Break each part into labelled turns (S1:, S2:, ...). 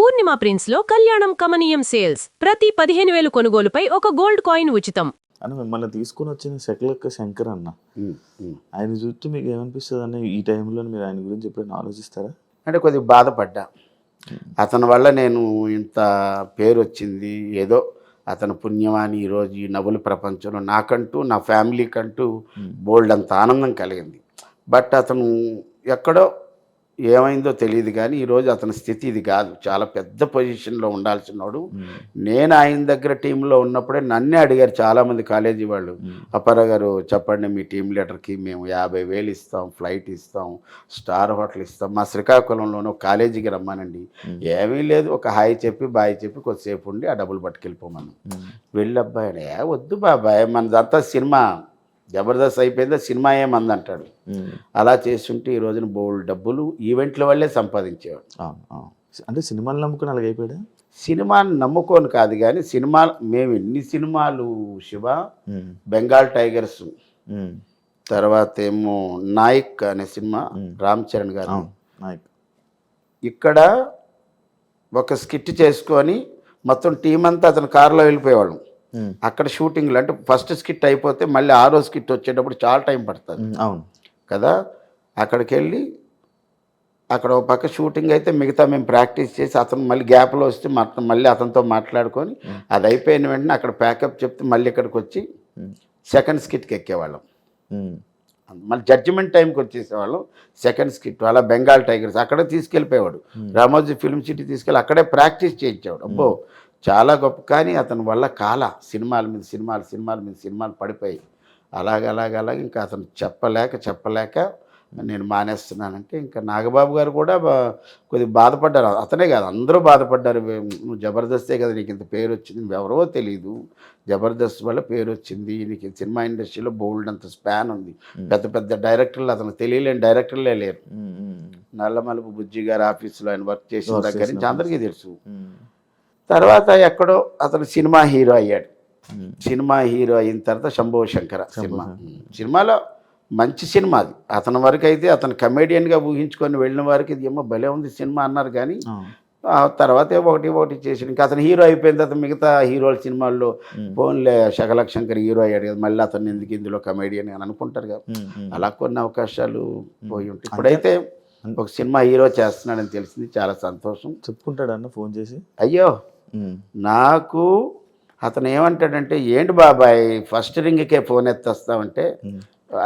S1: పూర్ణిమ prince లో కళ్యాణం కమనీయం సేల్స్ ప్రతి 15,000 కొనుగోలుపై ఒక గోల్డ్ కాయిన్ ఉచితం.
S2: అని మిమ్మల్ని తీసుకుని వచ్చిన శకలక్క శంకర్ అన్న, ఆయన చూస్తే మీకు ఏమనిపిస్తుంది అన్న? ఈ టైంలో మీరు ఆయన గురించి ఎప్పుడైనా ఆలోచిస్తారా?
S3: అంటే కొద్దిగా బాధపడ్డా. అతని వల్ల నేను ఇంత పేరు వచ్చింది, ఏదో అతని పుణ్యమాని ఈరోజు ఈ నవ్వుల ప్రపంచంలో నాకంటూ నా ఫ్యామిలీకంటూ బోల్డ్ అంత ఆనందం కలిగింది. బట్ అతను ఎక్కడో ఏమైందో తెలియదు కానీ ఈరోజు అతని స్థితి ఇది కాదు. చాలా పెద్ద పొజిషన్లో ఉండాల్సినవాడు. నేను ఆయన దగ్గర టీంలో ఉన్నప్పుడే నన్నే అడిగారు చాలామంది కాలేజీ వాళ్ళు, అప్పారావు గారు చెప్పండి మీ టీం లీడర్కి మేము 50,000 ఇస్తాం, ఫ్లైట్ ఇస్తాం, స్టార్ హోటల్ ఇస్తాం, మా శ్రీకాకుళంలోనూ కాలేజీకి రమ్మానండి. ఏమీ లేదు, ఒక హాయ్ చెప్పి బాయ్ చెప్పి కొద్దిసేపు ఉండి ఆ డబ్బులు పట్టుకెళ్ళిపోమను. వెళ్ళి అబ్బాయి వద్దు బాబాయ్ మనదంతా సినిమా, జబర్దస్త్ అయిపోయిందో సినిమా ఏమంది అంటాడు. అలా చేస్తుంటే ఈ రోజున బోల్డ్ డబ్బులు ఈవెంట్ల వల్లే సంపాదించేవాడు.
S2: అంటే సినిమాలు నమ్ముకుని అలాగ అయిపోయాడా?
S3: సినిమాని నమ్ముకోని కాదు కానీ సినిమా మేము ఎన్ని సినిమాలు శివ, బెంగాల్ టైగర్స్, తర్వాత ఏమో నాయక్ అనే సినిమా రామ్ చరణ్ గారు, ఇక్కడ ఒక స్కిట్ చేసుకొని మొత్తం టీం అంతా అతను కారులో వెళ్ళిపోయేవాళ్ళం. అక్కడ షూటింగ్లు అంటే ఫస్ట్ స్కిట్ అయిపోతే మళ్ళీ ఆరో స్కిట్ వచ్చేటప్పుడు చాలా టైం పడుతుంది. అవును కదా. అక్కడికి వెళ్ళి అక్కడ ఒక పక్క షూటింగ్ అయితే మిగతా మేము ప్రాక్టీస్ చేసి అతను మళ్ళీ గ్యాప్లో వస్తే మళ్ళీ అతనితో మాట్లాడుకొని అది అయిపోయిన వెంటనే అక్కడ ప్యాకప్ చెప్తే మళ్ళీ ఇక్కడికి వచ్చి సెకండ్ స్కిట్కి ఎక్కేవాళ్ళం. మళ్ళీ జడ్జిమెంట్ టైంకి వచ్చేసేవాళ్ళం. సెకండ్ స్కిట్ అలా బెంగాల్ టైగర్స్ అక్కడే తీసుకెళ్ళిపోయేవాడు. రామోజీ ఫిల్మ్ సిటీ తీసుకెళ్ళి అక్కడే ప్రాక్టీస్ చేయించేవాడు. అబ్బో చాలా గొప్ప. కానీ అతని వల్ల సినిమాల మీద సినిమాలు పడిపోయి అలాగ ఇంకా అతను చెప్పలేక నేను మానేస్తున్నానంటే ఇంకా నాగబాబు గారు కూడా కొద్దిగా బాధపడ్డారు. అతనే కాదు అందరూ బాధపడ్డారు. నువ్వు జబర్దస్తే కదా నీకు ఇంత పేరు వచ్చింది, ఎవరో తెలియదు, జబర్దస్త్ వల్ల పేరు వచ్చింది, నీకు సినిమా ఇండస్ట్రీలో బోల్డ్ అంత స్పాన్ ఉంది, పెద్ద పెద్ద డైరెక్టర్లు అతను తెలియలేని డైరెక్టర్లే లేరు. నల్లమలుపు బుజ్జి గారి ఆఫీసులో ఆయన వర్క్ చేసిన దగ్గర నుంచి అందరికీ తెలుసు. తర్వాత ఎక్కడో అతను సినిమా హీరో అయ్యాడు. సినిమా హీరో అయిన తర్వాత శంభో శంకర సినిమాలో మంచి సినిమా అది. అతని వరకు అయితే అతను కమెడియన్గా ఊహించుకొని వెళ్ళిన వారికి ఇది ఏమో భలే ఉంది సినిమా అన్నారు. కానీ తర్వాత ఒకటి చేసి ఇంకా అతను హీరో అయిపోయిన తర్వాత మిగతా హీరోల సినిమాల్లో ఫోన్లే శకలక్ శంకర్ హీరో అయ్యాడు కదా, మళ్ళీ అతను ఎందుకు ఇందులో కమెడియన్ అని అనుకుంటారు కదా. అలా కొన్ని అవకాశాలు పోయి ఉంటాయి. ఇప్పుడైతే ఒక సినిమా హీరో చేస్తున్నాడని తెలిసింది, చాలా సంతోషం.
S2: చెప్పుకుంటాడన్న ఫోన్ చేసి?
S3: అయ్యో నాకు అతను ఏమంటాడంటే ఏంటి బాబాయ్ ఫస్ట్ రింగ్కే ఫోన్ ఎత్తేస్తామంటే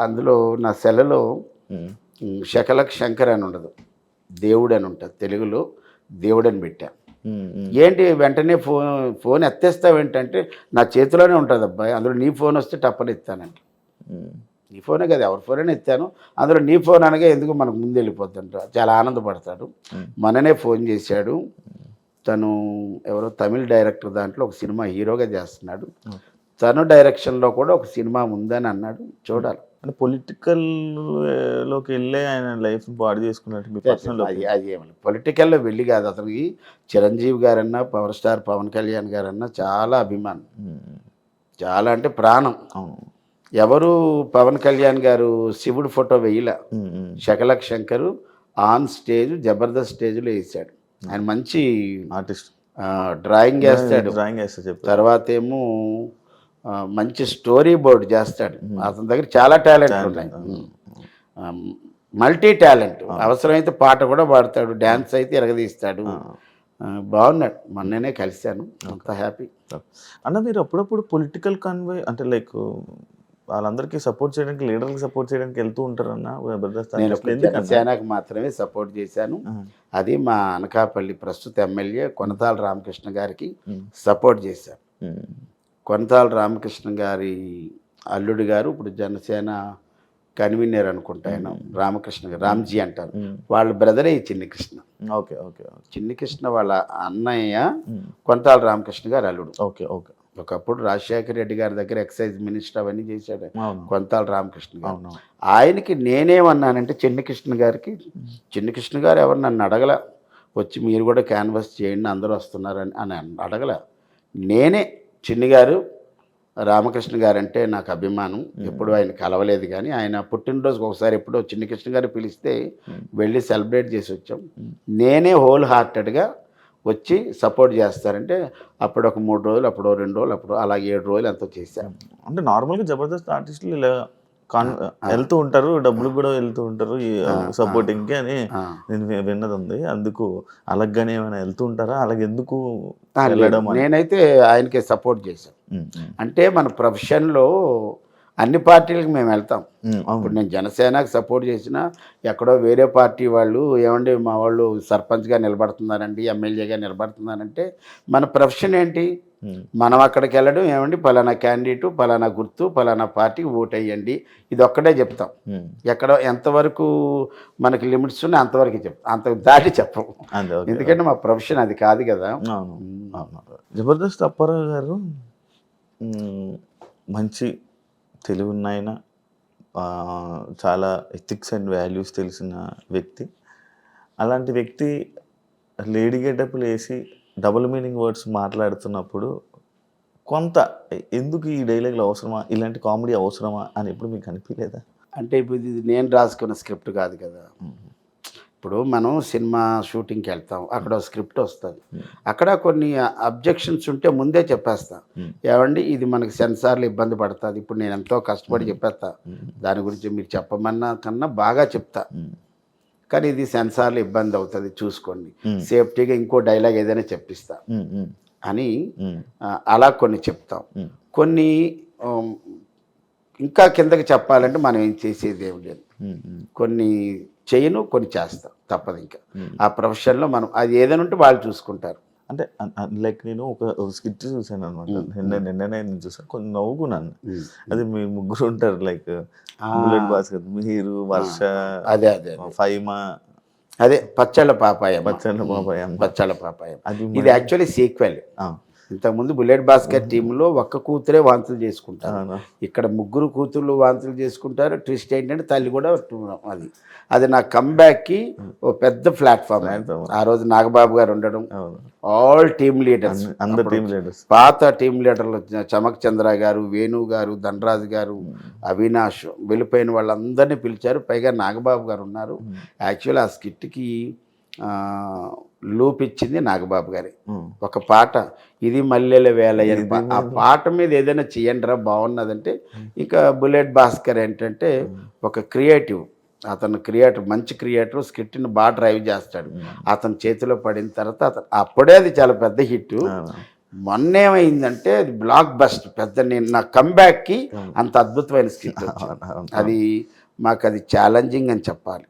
S3: అందులో నా సెలలో శకలక్ శంకర్ అని ఉండదు, దేవుడు అని ఉంటుంది. తెలుగులో దేవుడని పెట్టా. ఏంటి వెంటనే ఫోన్ ఎత్తేస్తావేంటంటే నా చేతిలోనే ఉంటుంది అబ్బాయి, అందులో నీ ఫోన్ వస్తే టప్పని ఎత్తానంట. నీ ఫోనే కదా, ఎవరి ఫోన్ ఎత్తాను, అందులో నీ ఫోన్ అనగా ఎందుకు మనకు ముందు వెళ్ళిపోతుంట. చాలా ఆనందపడతాడు. మననే ఫోన్ చేశాడు. తను ఎవరో తమిళ డైరెక్టర్ దాంట్లో ఒక సినిమా హీరోగా చేస్తున్నాడు. తను డైరెక్షన్లో కూడా ఒక సినిమా ఉందని అన్నాడు. చూడాలి.
S2: అంటే పొలిటికల్లోకి వెళ్ళి ఆయన లైఫ్ పాడు చేసుకున్నట్టు
S3: అది ఏమన్నా పొలిటికల్లో వెళ్ళి కాదు. అతనికి చిరంజీవి గారన్నా, పవర్ స్టార్ పవన్ కళ్యాణ్ గారన్నా చాలా అభిమానం, చాలా అంటే ప్రాణం. ఎవరు పవన్ కళ్యాణ్ గారు శివుడు ఫోటో వేయలే, శకలక్ శంకరు ఆన్ స్టేజ్ జబర్దస్త్ స్టేజ్లో వేసాడు. ఆయన మంచి
S2: ఆర్టిస్ట్,
S3: డ్రాయింగ్ వేస్తాడు. తర్వాత ఏమో మంచి స్టోరీ బోర్డ్ చేస్తాడు. అతని దగ్గర చాలా టాలెంట్ ఉన్నాయి, మల్టీ టాలెంట్. అవసరమైతే పాట కూడా పాడతాడు, డ్యాన్స్ అయితే ఎరగదీస్తాడు. బాగున్నాడు. మొన్ననే కలిశాను, అంత హ్యాపీ.
S2: అన్న మీరు అప్పుడప్పుడు పొలిటికల్ కాన్వే అంటే లైక్ వాళ్ళందరికీ సపోర్ట్ చేయడానికి, లీడర్కి సపోర్ట్ చేయడానికి వెళ్తూ ఉంటారన్న?
S3: నేను జనసేనకు మాత్రమే సపోర్ట్ చేశాను. అది మా అనకాపల్లి ప్రస్తుత ఎమ్మెల్యే కొనతాల రామకృష్ణ గారికి సపోర్ట్ చేశాను. కొనతాల రామకృష్ణ గారి అల్లుడు గారు ఇప్పుడు జనసేన కన్వీనర్ అనుకుంటా, ఆయన రామకృష్ణ గారు, రామ్జీ అంటారు. వాళ్ళ బ్రదరే ఈ చిన్ని కృష్ణ.
S2: Okay okay. చిన్ని
S3: కృష్ణ వాళ్ళ అన్నయ్య కొనతాల రామకృష్ణ గారు అల్లుడు.
S2: Okay okay.
S3: ఒకప్పుడు రాజశేఖర రెడ్డి గారి దగ్గర ఎక్సైజ్ మినిస్టర్ అవన్నీ చేశాడు కొనతాల రామకృష్ణ గారు. ఆయనకి నేనేమన్నానంటే చిన్ని కృష్ణ గారు ఎవరు నన్ను అడగల, వచ్చి మీరు కూడా క్యాన్వాస్ చేయండి అందరూ వస్తున్నారని అని అడగల. నేనే చిన్ని గారు రామకృష్ణ గారు అంటే నాకు అభిమానం. ఎప్పుడు ఆయన కలవలేదు కానీ ఆయన పుట్టినరోజుకి ఒకసారి ఎప్పుడో చిన్ని కృష్ణ గారు పిలిస్తే వెళ్ళి సెలబ్రేట్ చేసి వచ్చాం. నేనే హోల్ హార్టెడ్గా వచ్చి సపోర్ట్ చేస్తారంటే అప్పుడు ఒక 3 రోజులు, అప్పుడు 2 రోజులు, అప్పుడు అలా 7 రోజులు ఎంతో చేశాను.
S2: అంటే నార్మల్గా జబర్దస్త్ ఆర్టిస్టులు ఇలా వెళ్తూ ఉంటారు, డబ్బులు కూడా వెళ్తూ ఉంటారు ఈ సపోర్టింగ్కి అని నేను విన్నది ఉంది. అందుకు అలాగనే ఏమైనా వెళ్తూ ఉంటారా? అలాగే ఎందుకు వెళ్ళడం అని?
S3: నేనైతే ఆయనకే సపోర్ట్ చేశాను. అంటే మన ప్రొఫెషన్లో అన్ని పార్టీలకు మేము వెళ్తాం. ఇప్పుడు నేను జనసేనకు సపోర్ట్ చేసినా ఎక్కడో వేరే పార్టీ వాళ్ళు ఏమండి మా వాళ్ళు సర్పంచ్గా నిలబడుతున్నారండి, ఎమ్మెల్యేగా నిలబడుతున్నారంటే మన ప్రొఫెషన్ ఏంటి? మనం అక్కడికి వెళ్ళడం ఏమండి పలానా క్యాండిడేటు, పలానా గుర్తు, పలానా పార్టీకి ఓటు వేయండి, ఇది ఒక్కటే చెప్తాం. ఎక్కడ ఎంతవరకు మనకి లిమిట్స్ ఉన్నాయి అంతవరకు చెప్తాం, అంత దాటి చెప్పము. ఎందుకంటే మా ప్రొఫెషన్ అది కాదు కదా.
S2: జబర్దస్త్ అప్పారావు గారు మంచి తెలివి ఉన్నాయన, చాలా ఎథిక్స్ అండ్ వాల్యూస్ తెలిసిన వ్యక్తి. అలాంటి వ్యక్తి లేడీ గెటప్లు వేసి డబుల్ మీనింగ్ వర్డ్స్ మాట్లాడుతున్నప్పుడు కొంత ఎందుకు ఈ డైలాగులు అవసరమా, ఇలాంటి కామెడీ అవసరమా అని ఎప్పుడు మీకు అనిపించలేదా?
S3: అంటే ఇప్పుడు ఇది నేను రాసుకున్న స్క్రిప్ట్ కాదు కదా. ఇప్పుడు మనం సినిమా షూటింగ్కి వెళ్తాం, అక్కడ స్క్రిప్ట్ వస్తుంది, అక్కడ కొన్ని అబ్జెక్షన్స్ ఉంటే ముందే చెప్పేస్తా. ఏమండి ఇది మనకి సెన్సార్లు ఇబ్బంది పడుతుంది, ఇప్పుడు నేను ఎంతో కష్టపడి చెప్పేస్తా, దాని గురించి మీరు చెప్పమన్నా కన్నా బాగా చెప్తా, కానీ ఇది సెన్సార్లు ఇబ్బంది అవుతుంది చూసుకోండి, సేఫ్టీగా ఇంకో డైలాగ్ ఏదైనా చెప్పిస్తా అని అలా కొన్ని చెప్తాం. కొన్ని ఇంకా కిందకి చెప్పాలంటే మనం ఏం చేసేది ఏమి లేదు, కొన్ని చేయను కొన్ని చేస్తాం, తప్పదు. ఇంకా ఆ ప్రొఫెషన్లో మనం అది ఏదైనా ఉంటే వాళ్ళు చూసుకుంటారు.
S2: అంటే లైక్ నేను ఒక స్కిట్ చూసాను అనమాట, నిన్ననే నేను చూసాను, కొంచెం నవ్వుకున్నాను. అది మీ ముగ్గురు ఉంటారు, లైక్ బుల్లెట్ భాస్కర్, మీరు, వర్ష,
S3: అదే అదే
S2: ఫైమా,
S3: అదే పచ్చళ్ళ పాపాయం,
S2: పచ్చళ్ళ పాపాయం.
S3: ఇది యాక్చువల్లీ సీక్వెల్. ఇంతకుముందు బుల్లెట్ భాస్కర్ టీంలో ఒక్క కూతురే వాంతులు చేసుకుంటారు, ఇక్కడ ముగ్గురు కూతుర్లు వాంతులు చేసుకుంటారు. ట్విస్ట్ ఏంటంటే తల్లి కూడా అది నా కంబ్యాక్కి ఓ పెద్ద ప్లాట్ఫామ్. ఆ రోజు నాగబాబు గారు ఉండడం, ఆల్ టీమ్ లీడర్స్,
S2: అందరు టీమ్ లీడర్స్,
S3: పాత టీమ్ లీడర్లు చమక్ చంద్ర గారు, వేణు గారు, ధనరాజు గారు, అవినాష్, వెళ్ళిపోయిన వాళ్ళందరినీ పిలిచారు. పైగా నాగబాబు గారు ఉన్నారు. యాక్చువల్ ఆ స్కిట్కి లూప్ ఇచ్చింది నాగబాబు గారి ఒక పాట, ఇది మల్లెల వేల. ఆ పాట మీద ఏదైనా చేయండిరా బాగున్నదంటే ఇక బుల్లెట్ భాస్కర్ ఏంటంటే ఒక క్రియేటివ్, అతను క్రియేటర్, మంచి క్రియేటర్, స్క్రిప్ట్ని బాగా డ్రైవ్ చేస్తాడు. అతని చేతిలో పడిన తర్వాత అప్పుడే అది చాలా పెద్ద హిట్. మొన్న ఏమైందంటే అది బ్లాక్ బస్ట్ పెద్ద. నేను నా కంబ్యాక్కి అంత అద్భుతమైన స్క్రిప్ట్ అది మాకు అది ఛాలెంజింగ్ అని చెప్పాలి.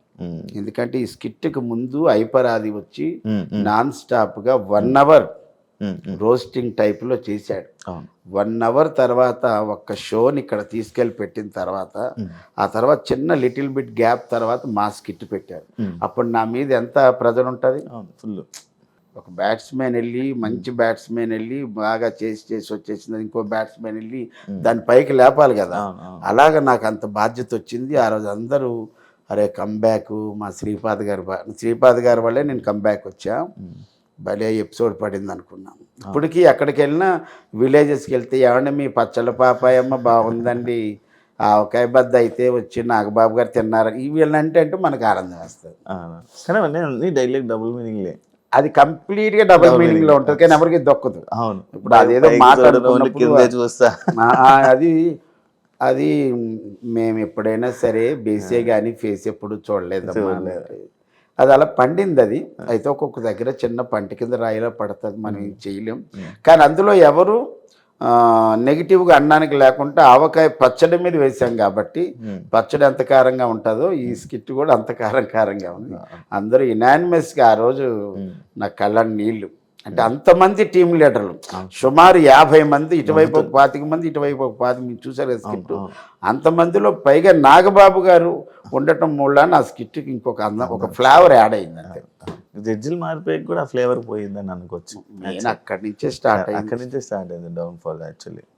S3: ఎందుకంటే ఈ స్కిట్కి ముందు ఐపరాది వచ్చి నాన్ స్టాప్గా 1 hour రోస్టింగ్ టైప్లో చేశాడు. 1 hour తర్వాత ఒక్క షోని ఇక్కడ తీసుకెళ్ళి పెట్టిన తర్వాత ఆ తర్వాత చిన్న లిటిల్ బిట్ గ్యాప్ తర్వాత మా స్కిట్ పెట్టారు. అప్పుడు నా మీద ఎంత ప్రెజర్ ఉంటుంది.
S2: ఫుల్
S3: ఒక బ్యాట్స్మెన్ వెళ్ళి, మంచి బ్యాట్స్మెన్ వెళ్ళి బాగా చేసి వచ్చేసింది, ఇంకో బ్యాట్స్మెన్ వెళ్ళి దాని పైకి లేపాలి కదా. అలాగ నాకు అంత బాధ్యత వచ్చింది. ఆ రోజు అందరూ అరే కంబ్యాక్ మా శ్రీపాద్ గారి వల్లే నేను కంబ్యాక్ వచ్చా, భలే ఎపిసోడ్ పడింది అనుకున్నాను. ఇప్పటికీ ఎక్కడికి వెళ్ళినా విలేజెస్కి వెళ్తే ఏమంటే మీ పచ్చళ్ళ పాపాయమ్మ బాగుందండి, ఆవకాయ బద్ద అయితే వచ్చి నాగబాబు గారు తిన్నారు, ఇవి అంటే మనకు ఆనందం వస్తుంది.
S2: కానీ డైలాగ్ డబుల్ మీనింగ్లే,
S3: అది కంప్లీట్గా డబుల్ మీనింగ్లో ఉంటుంది, కానీ ఎవరికి దొక్కదు.
S2: అవును,
S3: ఇప్పుడు అదేదో మాట్లాడుతున్నప్పుడు అది మేము ఎప్పుడైనా సరే బేసే కానీ ఫేస్ ఎప్పుడు చూడలేదమ్మా. అది అలా పండింది. అది అయితే ఒక్కొక్క దగ్గర చిన్న పంట కింద రాయిలా పడుతుంది, మనం ఏం చేయలేం. కానీ అందులో ఎవరు నెగిటివ్గా అనడానికి లేకుండా ఆవకాయ పచ్చడి మీద వేసాం కాబట్టి పచ్చడి ఎంత కారంగా ఉంటుందో ఈ స్కిట్ కూడా అంత కారంగా ఉంది. అందరూ యునానిమస్గా ఆ రోజు నా కళ్ళ నీళ్ళు. అంటే అంతమంది టీం లీడర్లు, సుమారు 50 మంది, ఇటువైపు ఒక 25 మంది, ఇటువైపు ఒక 25, మీరు చూసారు స్కిట్. అంతమందిలో పైగా నాగబాబు గారు ఉండటం వల్ల నా స్కిట్కి ఇంకొక అందం, ఒక ఫ్లేవర్ యాడ్ అయింది. అంతే,
S2: జడ్జిలు మారిపోయి కూడా ఆ ఫ్లేవర్ పోయిందని అనుకోవచ్చు.
S3: నేను అక్కడి నుంచే స్టార్ట్ అయింది
S2: డౌన్ ఫాల్ యాక్చువల్లీ.